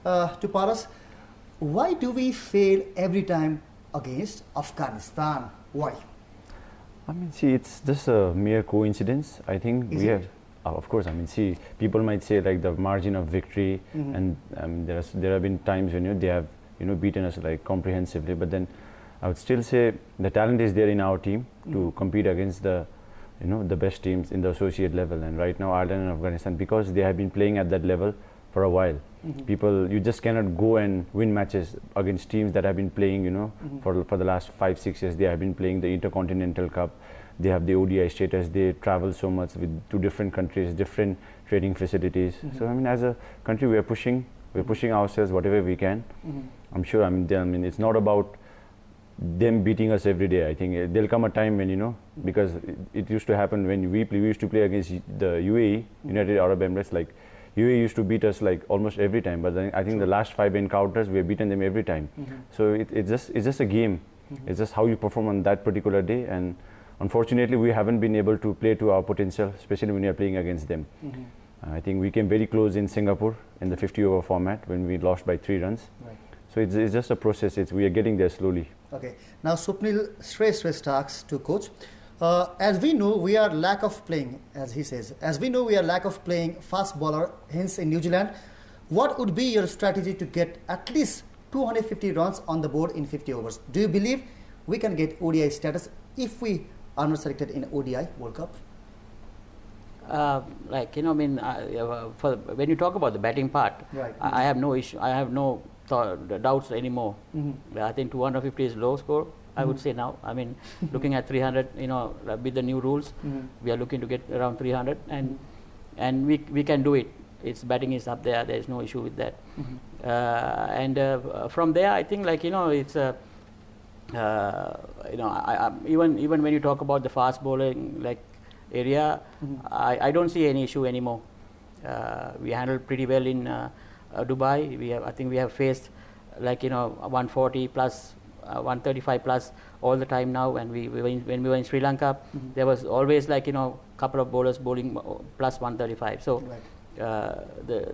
to Parash. Why do we fail every time against Afghanistan? Why? I mean, see, it's just a mere coincidence. I think we have, of course, I mean, see, people might say like the margin of victory, and there have been times when they have beaten us like comprehensively, but then I would still say the talent is there in our team to compete against the the best teams in the associate level. And right now Ireland and Afghanistan, because they have been playing at that level for a while, you just cannot go and win matches against teams that have been playing for the last 5-6 years. They have been playing the Intercontinental Cup, they have the ODI status, they travel so much to different countries, different training facilities. So I mean, as a country, we're pushing ourselves whatever we can. I'm sure, I mean it's not about them beating us every day. I think there'll come a time when because it used to happen when we used to play against the UAE, United Arab Emirates. Like UAE used to beat us like almost every time, but then I think the last 5 encounters we have beaten them every time. So it's just a game. It's just how you perform on that particular day, and unfortunately we haven't been able to play to our potential, especially when we are playing against them. I think we came very close in Singapore in the 50-over format when we lost by 3 runs. Right. So it's just a process. We are getting there slowly. Okay. Now Swapnil Shrestha talks to coach. As we know, we are lack of playing, as he says. As we know, we are lack of playing fast bowler. Hence, in New Zealand, what would be your strategy to get at least 250 runs on the board in 50 overs? Do you believe we can get ODI status if we are not selected in ODI World Cup? When you talk about the batting part, right. I have no issue. I have no doubts anymore. I think 250 is low score. I would say now. I mean, looking at 300, with the new rules, we are looking to get around 300, and we can do it. Its batting is up there. There is no issue with that. From there, I think it's even when you talk about the fast bowling area, I don't see any issue anymore. We handled pretty well in Dubai. I think we have faced 140 plus, 135 plus all the time now. And when we were in Sri Lanka, there was always couple of bowlers bowling plus 135. So right.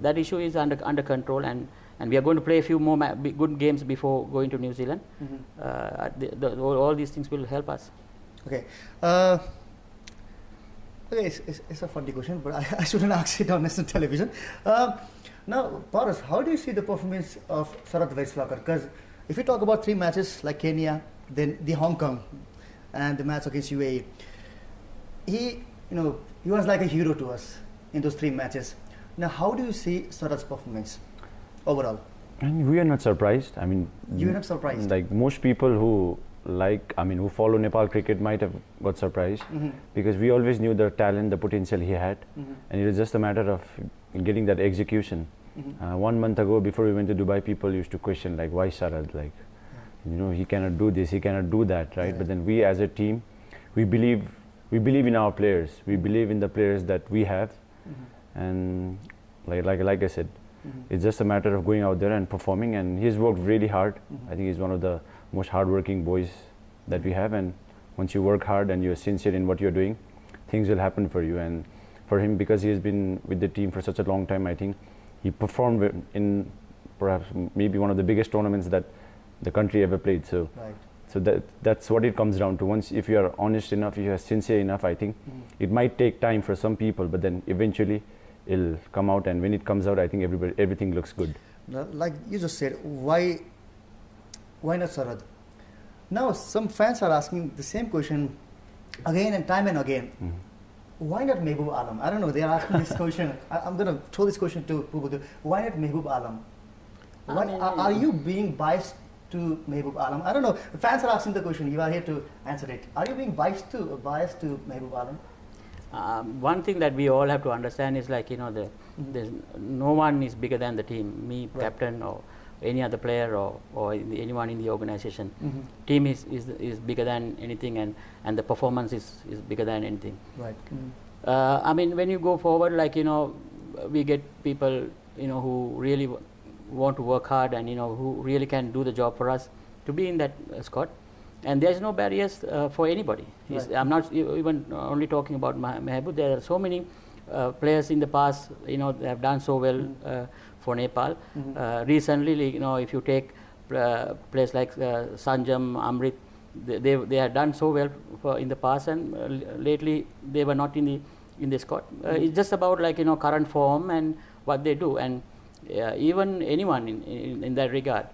that issue is under control, and we are going to play a few more good games before going to New Zealand. All these things will help us. Okay. Okay, it's a funny question, but I shouldn't ask it on national television. Now, Parash, how do you see the performance of Sarath Vaiswakar? Because if you talk about 3 matches like Kenya, then the Hong Kong, and the match against UAE, he was like a hero to us in those 3 matches. Now, how do you see Sarath's performance overall? And we are not surprised. I mean, you are not surprised. Like most people who follow Nepal cricket might have got surprised, because we always knew the talent, the potential he had, and it was just a matter of getting that execution. 1 month ago, before we went to Dubai, people used to question why Sarath, he cannot do this, he cannot do that, right? But then we as a team, we believe in our players, we believe in the players that we have, and like I said, it's just a matter of going out there and performing, and he's worked really hard. I think he's one of the most hard-working boys that we have, and once you work hard and you're sincere in what you're doing, things will happen for you. And for him, because he has been with the team for such a long time, I think he performed in perhaps maybe one of the biggest tournaments that the country ever played. So, right. So that's what it comes down to. Once, if you are honest enough, if you are sincere enough, I think it might take time for some people, but then eventually it'll come out, and when it comes out, I think everything looks good. Now, like you just said, why not Sarath? Now, some fans are asking the same question again and time and again. Why not Mehboob Alam? I don't know, they are asking this question. I'm going to throw this question to Pubudu. Why not Mehboob Alam? Are you being biased to Mehboob Alam? I don't know. Fans are asking the question. You are here to answer it. Are you being biased to Mehboob Alam? One thing that we all have to understand is there's no one is bigger than the team. Me, right. Captain, or any other player, or anyone in the organization. Team is bigger than anything, and the performance is bigger than anything. Right. I mean, when you go forward, we get people who really want to work hard, and who really can do the job for us to be in that squad. And there's no barriers for anybody. Right. I'm not even only talking about Mehboob. There are so many players in the past, they have done so well for Nepal. Recently, if you take players like Sanjam, Amrit, they have done so well in the past, and lately they were not in the squad. It's just about current form and what they do, and even anyone in that regard.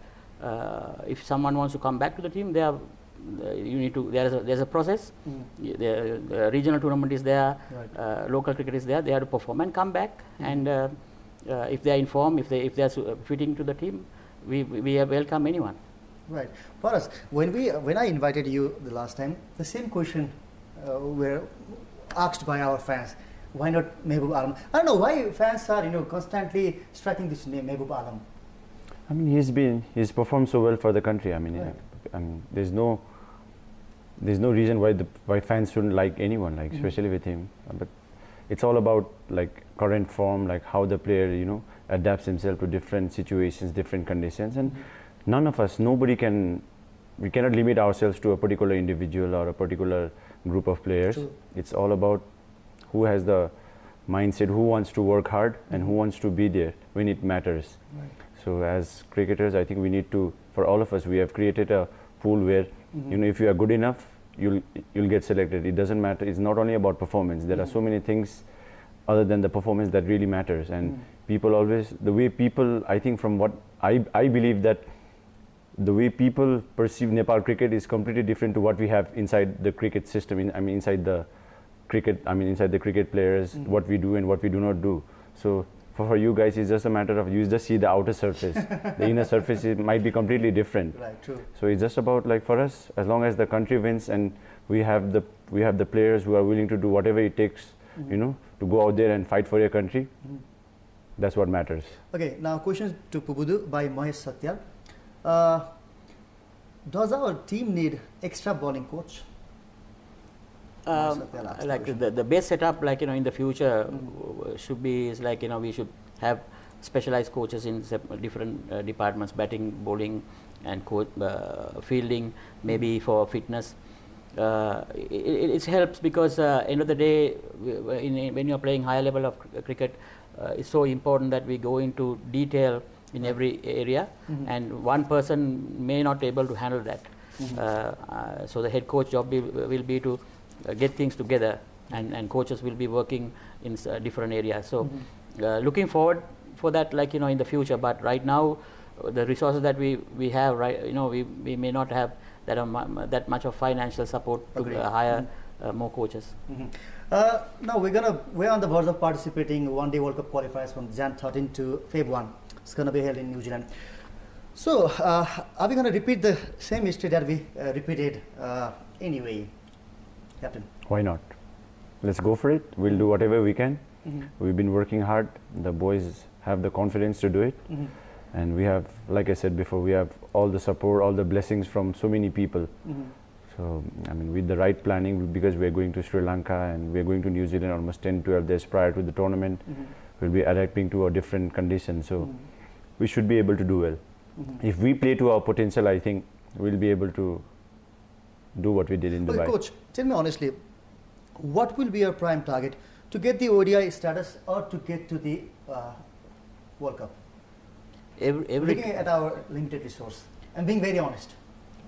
If someone wants to come back to the team, there's a process. The regional tournament is there, right. Local cricket is there. They have to perform and come back. And if they are in form, if they are fitting to the team, we have welcome anyone. Right, Parash. When I invited you the last time, the same question were asked by our fans. Why not Mehboob Alam? I don't know why fans are striking this name, Mehboob Alam. I mean, he's performed so well for the country. I mean, right. There's no reason why fans shouldn't like anyone, especially with him. But it's all about current form, how the player adapts himself to different situations, different conditions, and none of us, we cannot limit ourselves to a particular individual or a particular group of players. True. It's all about who has the mindset, who wants to work hard, and who wants to be there when it matters. Right. So as cricketers, I think we need to, for all of us, we have created a pool where if you are good enough, you'll get selected. It doesn't matter. It's not only about performance. There are so many things other than the performance that really matters. And people always, the way people, I think from what I believe that the way people perceive Nepal cricket is completely different to what we have inside the cricket system. Inside the cricket players, what we do and what we do not do. So for you guys, it's just a matter of you just see the outer surface. The inner surface might be completely different. Right, true. So it's just about for us, as long as the country wins and we have the players who are willing to do whatever it takes, to go out there and fight for your country. That's what matters. Okay, now questions to Pubudu by Mahesh Satyal. Does our team need extra bowling coach? The best setup, in the future, should be we should have specialized coaches in different departments: batting, bowling, and fielding, maybe for fitness. It helps because end of the day, when you are playing higher level of cricket, it's so important that we go into detail in every area, and one person may not be able to handle that. So the head coach job will be to get things together, and coaches will be working in different areas. So looking forward for that, in the future. But right now, the resources that we have, we may not have that much of financial support to hire more coaches. Now we're on the verge of participating one-day World Cup qualifiers from Jan 13 to Feb 1. It's going to be held in New Zealand. So are we going to repeat the same history that we repeated anyway, Captain? Why not? Let's go for it. We'll do whatever we can. We've been working hard. The boys have the confidence to do it. And we have, like I said before, we have all the support, all the blessings from so many people. So, with the right planning, because we're going to Sri Lanka and we're going to New Zealand almost 10-12 days prior to the tournament, we'll be adapting to a different condition. So, we should be able to do well. If we play to our potential, I think we'll be able to do what we did in Dubai. Coach, tell me honestly, what will be your prime target to get the ODI status or to get to the World Cup? Looking at our limited resource and being very honest.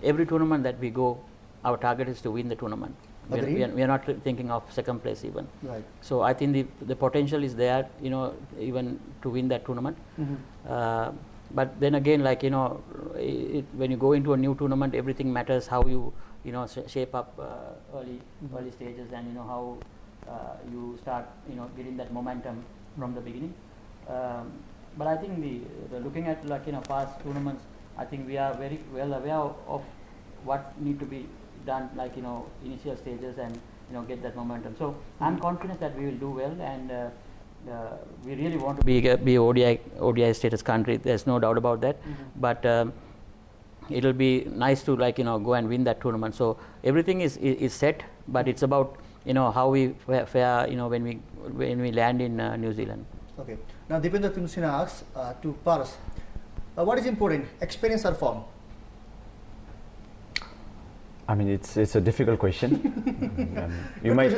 Every tournament that we go, our target is to win the tournament. We are not thinking of second place even. Right. So I think the potential is there, even to win that tournament. But then again, when you go into a new tournament, everything matters. How you shape up early stages, and how you start getting that momentum from the beginning. But I think looking at past tournaments, I think we are very well aware of what need to be done, initial stages, and get that momentum. So I'm confident that we will do well, and we really want to be ODI status country. There's no doubt about that. But it'll be nice to go and win that tournament. So everything is set, but it's about how we fare when we land in New Zealand. Okay. Now Dipendra Timsina asks to Parash, what is important, experience or form? It's a difficult question. You might.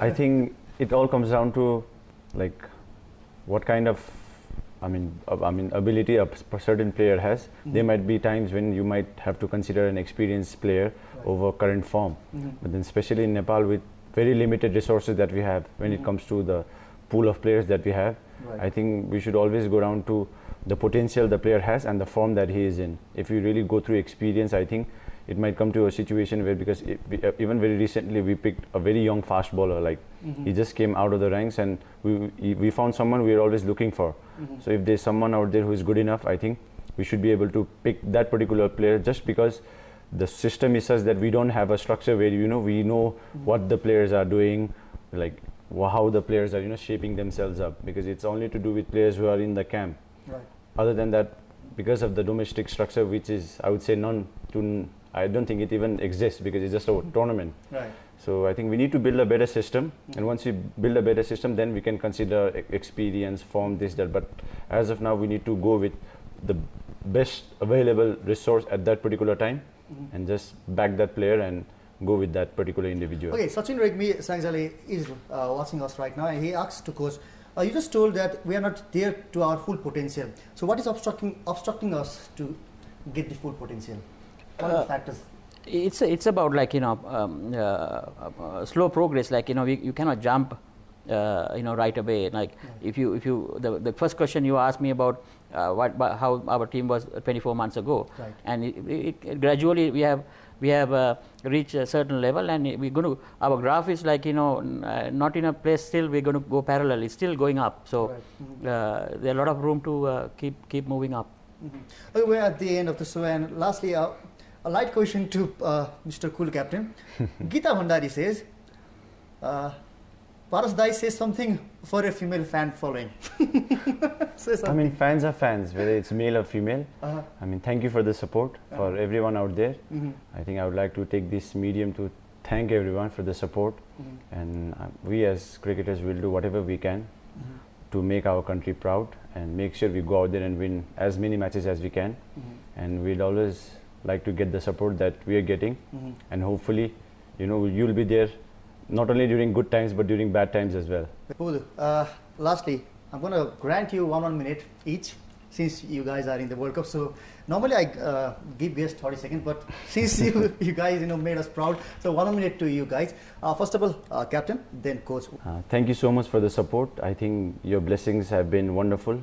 I think it all comes down to like what kind of ability a certain player has. There might be times when you might have to consider an experienced player over current form. But then especially in Nepal, with very limited resources that we have when it comes to the pool of players that we have, I think we should always go down to the potential the player has and the form that he is in. If you really go through experience, I think it might come to a situation where, because even very recently we picked a very young fast bowler, like he just came out of the ranks, and we found someone we are always looking for. So if there's someone out there who is good enough, I think we should be able to pick that particular player, just because the system is such that we don't have a structure where we know what the players are doing, like how the players are shaping themselves up, because it's only to do with players who are in the camp. Other than that, because of the domestic structure, which is, I would say, I don't think it even exists, because it's just a tournament. So I think we need to build a better system, and once we build a better system, then we can consider experience, form, this, that. But as of now, we need to go with the best available resource at that particular time, and just back that player and go with that particular individual. Okay, Sachin Regmi Sangzali is watching us right now, and he asks to coach, you just told that we are not there to our full potential. So what is obstructing us to get the full potential? What are the factors? It's about slow progress. Like you cannot jump right away. Like if you the first question you asked me about how our team was 24 months ago, and it gradually we have reached a certain level, and we're going to, our graph is like not in a place still, we're going to go parallel, it's still going up. So there's a lot of room to keep moving up. Okay, we're at the end of the show, and lastly a light question to Mr. Cool Captain. Geeta Bhandari says, Parash Dai says something for a female fan following. I mean, fans are fans, whether it's male or female. I mean, thank you for the support for everyone out there. I think I would like to take this medium to thank everyone for the support, and we as cricketers will do whatever we can to make our country proud and make sure we go out there and win as many matches as we can. And we'd always like to get the support that we are getting, and hopefully you'll be there not only during good times but during bad times as well. Pubudu, lastly, I'm going to grant you 1 minute each, since you guys are in the World Cup. So normally I give guests 30 seconds, but since you guys made us proud, so 1 minute to you guys. First of all, Captain, then Coach. Thank you so much for the support. I think your blessings have been wonderful.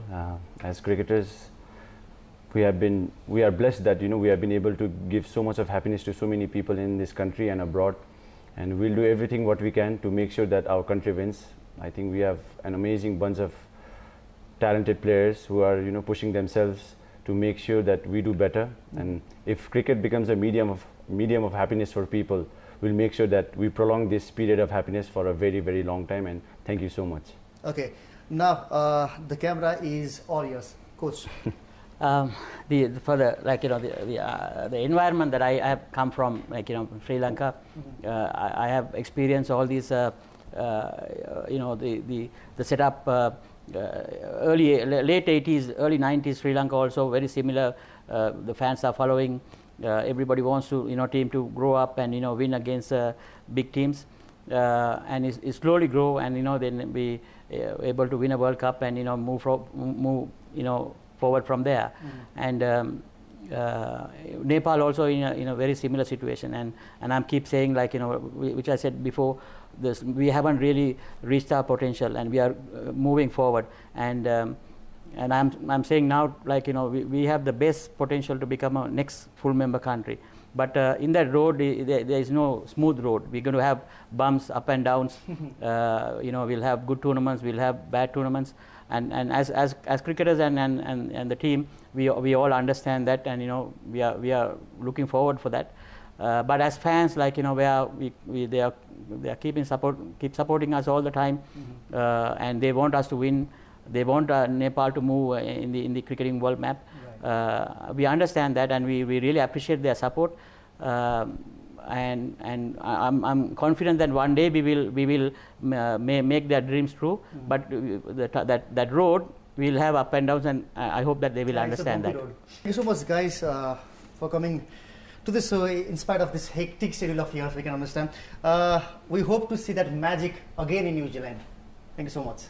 As cricketers, we are blessed that we have been able to give so much of happiness to so many people in this country and abroad, and we'll do everything what we can to make sure that our country wins. I think we have an amazing bunch of talented players who are pushing themselves to make sure that we do better, and if cricket becomes a medium of happiness for people, we'll make sure that we prolong this period of happiness for a very, very long time. And thank you so much. Okay, now the camera is all yours, Coach. The environment that I have come from, Sri Lanka, I have experienced all these the setup, late 80s, early 90s, Sri Lanka also very similar. The fans are following. Everybody wants to team to grow up and win against big teams, and it slowly grow, and then be able to win a World Cup and move forward from there. And Nepal also in a very similar situation, and I'm keep saying, like which I said before, we haven't really reached our potential, and we are moving forward, and I'm saying now, like we have the best potential to become a next full member country, but in that road there is no smooth road. We're going to have bumps, up and downs. We'll have good tournaments, we'll have bad tournaments, and as cricketers and the team, we all understand that, and we are looking forward for that. But as fans, like they are keep supporting us all the time, and they want us to win. They want Nepal to move in the cricketing world map. We understand that, and we really appreciate their support. And I'm confident that one day we will make their dreams true. But that road will have up and downs, and I hope that they will understand that. Thank you so much, guys, for coming to this show. In spite of this hectic schedule of yours, we can understand. We hope to see that magic again in New Zealand. Thank you so much.